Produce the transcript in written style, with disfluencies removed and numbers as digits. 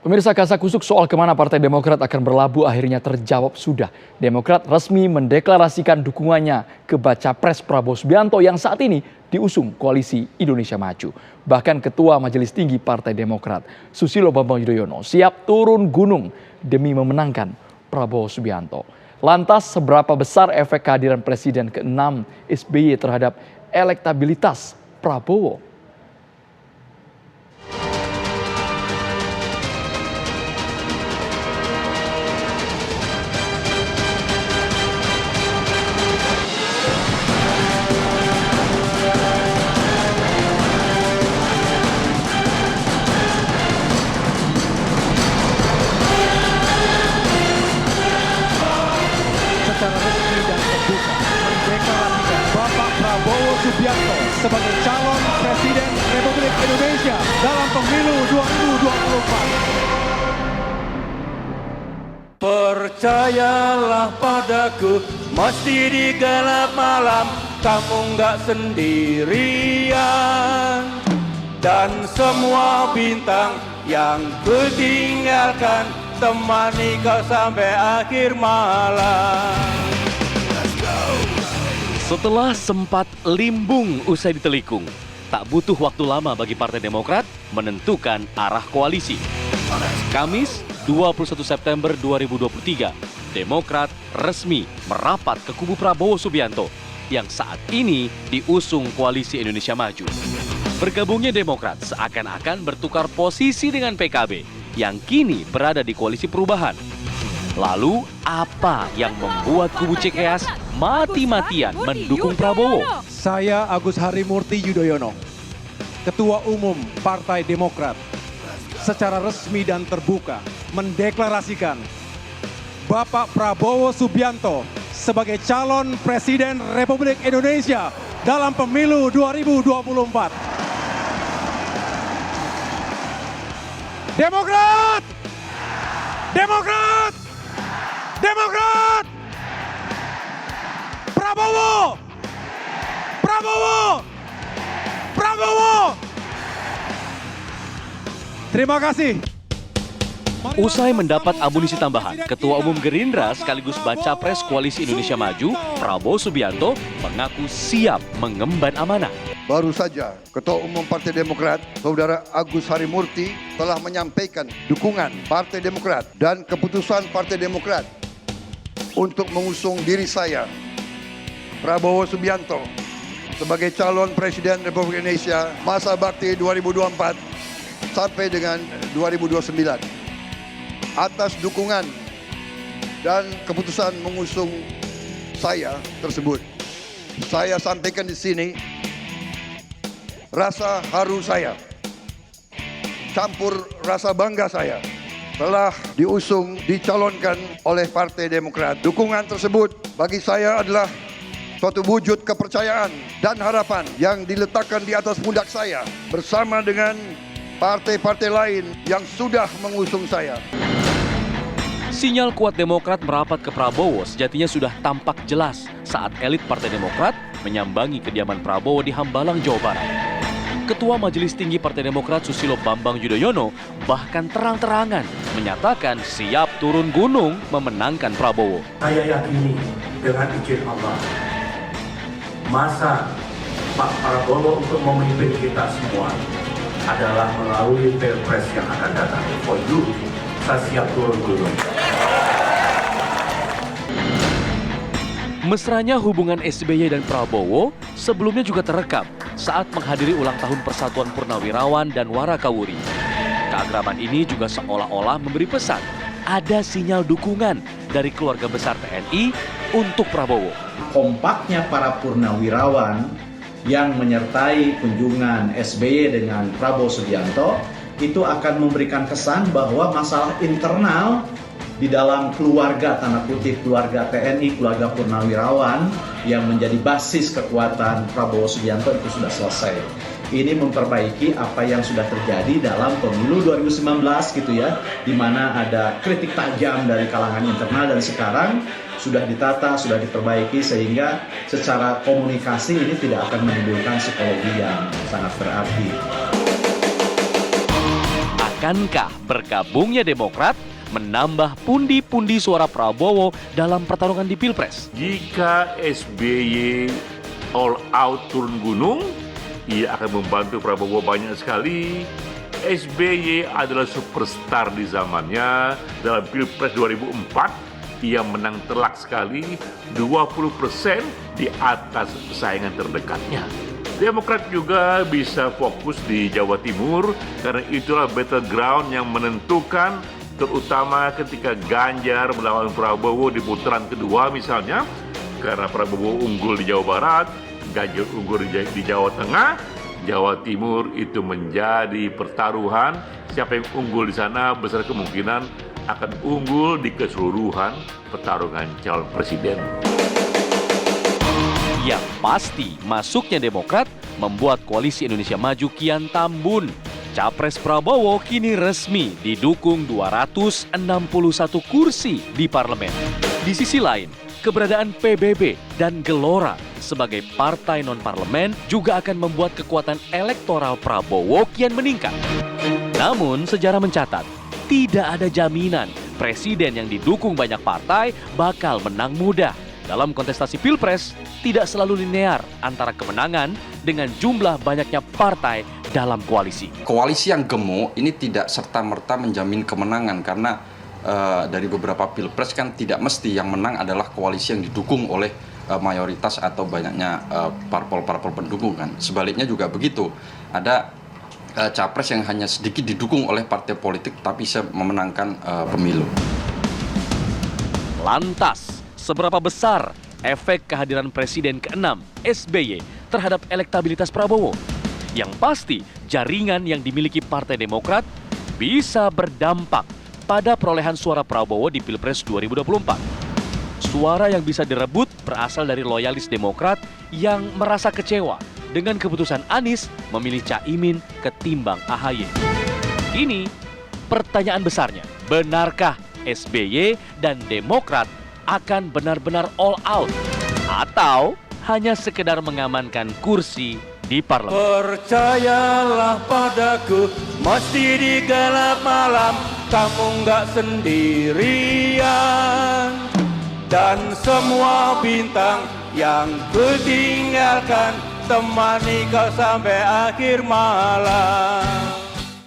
Pemirsa, kasakusuk soal kemana Partai Demokrat akan berlabuh akhirnya terjawab sudah. Demokrat resmi mendeklarasikan dukungannya ke baca pres Prabowo Subianto yang saat ini diusung Koalisi Indonesia Maju. Bahkan Ketua Majelis Tinggi Partai Demokrat, Susilo Bambang Yudhoyono, siap turun gunung demi memenangkan Prabowo Subianto. Lantas, seberapa besar efek kehadiran Presiden ke-6 SBY terhadap elektabilitas Prabowo? Secara resmi dan terbuka mendeklarasikan Bapak Prabowo Subianto sebagai calon Presiden Republik Indonesia dalam pemilu 2024. Percayalah padaku, mesti di gelap malam kamu nggak sendirian. Dan semua bintang yang kutinggalkan temani kau sampai akhir malam. Setelah sempat limbung usai ditelikung, tak butuh waktu lama bagi Partai Demokrat menentukan arah koalisi. Kamis 21 September 2023, Demokrat resmi merapat ke kubu Prabowo Subianto yang saat ini diusung Koalisi Indonesia Maju. Bergabungnya Demokrat seakan-akan bertukar posisi dengan PKB yang kini berada di Koalisi Perubahan. Lalu apa yang membuat kubu Cikeas mati-matian mendukung Prabowo? Saya Agus Harimurti Yudhoyono, Ketua Umum Partai Demokrat, secara resmi dan terbuka mendeklarasikan Bapak Prabowo Subianto sebagai calon Presiden Republik Indonesia dalam pemilu 2024. Demokrat! Demokrat! Demokrat! Prabowo! Prabowo! Prabowo! Terima kasih. Usai mendapat amunisi tambahan, Ketua Umum Gerindra sekaligus baca pres Koalisi Indonesia Maju, Prabowo Subianto mengaku siap mengemban amanah. Baru saja Ketua Umum Partai Demokrat, Saudara Agus Harimurti telah menyampaikan dukungan Partai Demokrat dan keputusan Partai Demokrat untuk mengusung diri saya, Prabowo Subianto, sebagai calon Presiden Republik Indonesia masa bakti 2024 sampai dengan 2029. Atas dukungan dan keputusan mengusung saya tersebut, saya sampaikan di sini rasa haru saya, campur rasa bangga saya telah diusung, dicalonkan oleh Partai Demokrat. Dukungan tersebut bagi saya adalah suatu wujud kepercayaan dan harapan yang diletakkan di atas pundak saya bersama dengan partai-partai lain yang sudah mengusung saya. Sinyal kuat Demokrat merapat ke Prabowo sejatinya sudah tampak jelas saat elit Partai Demokrat menyambangi kediaman Prabowo di Hambalang, Jawa Barat. Ketua Majelis Tinggi Partai Demokrat Susilo Bambang Yudhoyono bahkan terang-terangan menyatakan siap turun gunung memenangkan Prabowo. Saya yakini dengan izin Allah, masa Pak Prabowo untuk memimpin kita semua adalah melalui Pilpres yang akan datang. For you, saya siap turun gunung. Mesranya hubungan SBY dan Prabowo sebelumnya juga terekam saat menghadiri ulang tahun Persatuan Purnawirawan dan Warakawuri. Keakraban ini juga seolah-olah memberi pesan ada sinyal dukungan dari keluarga besar TNI untuk Prabowo. Kompaknya para purnawirawan yang menyertai kunjungan SBY dengan Prabowo Subianto itu akan memberikan kesan bahwa masalah internal di dalam keluarga, tanda kutip keluarga TNI, keluarga purnawirawan yang menjadi basis kekuatan Prabowo Subianto itu sudah selesai. Ini memperbaiki apa yang sudah terjadi dalam pemilu 2019 gitu ya, di mana ada kritik tajam dari kalangan internal dan sekarang sudah ditata, sudah diperbaiki sehingga secara komunikasi ini tidak akan menimbulkan psikologi yang sangat berarti. Akankah bergabungnya Demokrat menambah pundi-pundi suara Prabowo dalam pertarungan di Pilpres? Jika SBY all out turun gunung, ia akan membantu Prabowo banyak sekali. SBY adalah superstar di zamannya. Dalam Pilpres 2004, ia menang telak sekali, 20% di atas pesaingan terdekatnya. Demokrat juga bisa fokus di Jawa Timur karena itulah battleground yang menentukan, terutama ketika Ganjar melawan Prabowo di putaran kedua misalnya, karena Prabowo unggul di Jawa Barat, Ganjar unggul di Jawa Tengah, Jawa Timur itu menjadi pertaruhan. Siapa yang unggul di sana besar kemungkinan akan unggul di keseluruhan pertarungan calon presiden. Yang pasti masuknya Demokrat membuat Koalisi Indonesia Maju kian tambun. Capres Prabowo kini resmi didukung 261 kursi di parlemen. Di sisi lain, keberadaan PBB dan Gelora sebagai partai non-parlemen juga akan membuat kekuatan elektoral Prabowo kian meningkat. Namun, sejarah mencatat, tidak ada jaminan presiden yang didukung banyak partai bakal menang mudah. Dalam kontestasi Pilpres, tidak selalu linear antara kemenangan dengan jumlah banyaknya partai dalam koalisi. Koalisi yang gemuk ini tidak serta-merta menjamin kemenangan karena dari beberapa Pilpres kan tidak mesti yang menang adalah koalisi yang didukung oleh mayoritas atau banyaknya parpol-parpol pendukung kan. Sebaliknya juga begitu. Ada capres yang hanya sedikit didukung oleh partai politik tapi bisa memenangkan pemilu. Lantas, seberapa besar efek kehadiran Presiden ke-6 SBY terhadap elektabilitas Prabowo? Yang pasti, jaringan yang dimiliki Partai Demokrat bisa berdampak pada perolehan suara Prabowo di Pilpres 2024. Suara yang bisa direbut berasal dari loyalis Demokrat yang merasa kecewa dengan keputusan Anies memilih Caimin ketimbang AHY. Ini pertanyaan besarnya, benarkah SBY dan Demokrat akan benar-benar all out atau hanya sekedar mengamankan kursi di parlemen? Percayalah padaku, meski di gelap malam kamu nggak sendirian. Dan semua bintang yang kutinggalkan temani kau sampai akhir malam.